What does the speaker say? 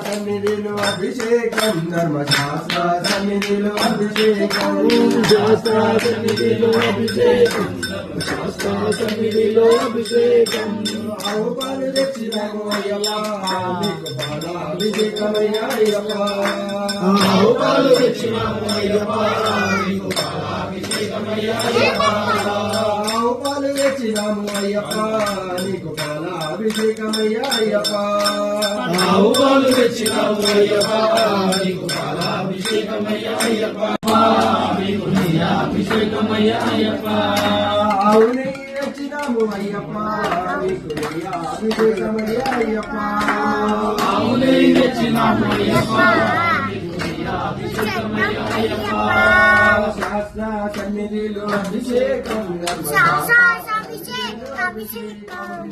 సన్నిధిలో అభిషేకం ధర్మశాస్త్ర సన్నిధిలో అభిషేకం శాస్త్ర సన్నిధిలో అభిషేకం ధర్మశాస్త్ర సన్నిధిలో అభిషేకం ఆవుపాలు తెచ్చినాము అయ్యప్ప నీకు పాలాభిషేకమయ్యా అయ్యప్ప ఆవుపాలు తెచ్చినాము అయ్యప్ప నీకు పాలాభిషేకమయ్యా అయ్యప్ప ఆవుపాలు తెచ్చినాము అయ్యప్ప నీకు పాలాభిషేకమయ్యా అయ్యప్ప ఆవుపాలు తెచ్చినాము అయ్యప్ప నీకు పాలాభిషేకమయ్యా అయ్యప్ప నీకు అభిషేకమయ్యా అయ్యప్ప ఆవుని తెచ్చినాము అయ్యప్ప నీకు అభిషేకమయ్యా అయ్యప్ప ఆవుని తెచ్చినాము అయ్యప్ప శాస్త్ర సన్నిధిలో అభిషేకం అభిషేకం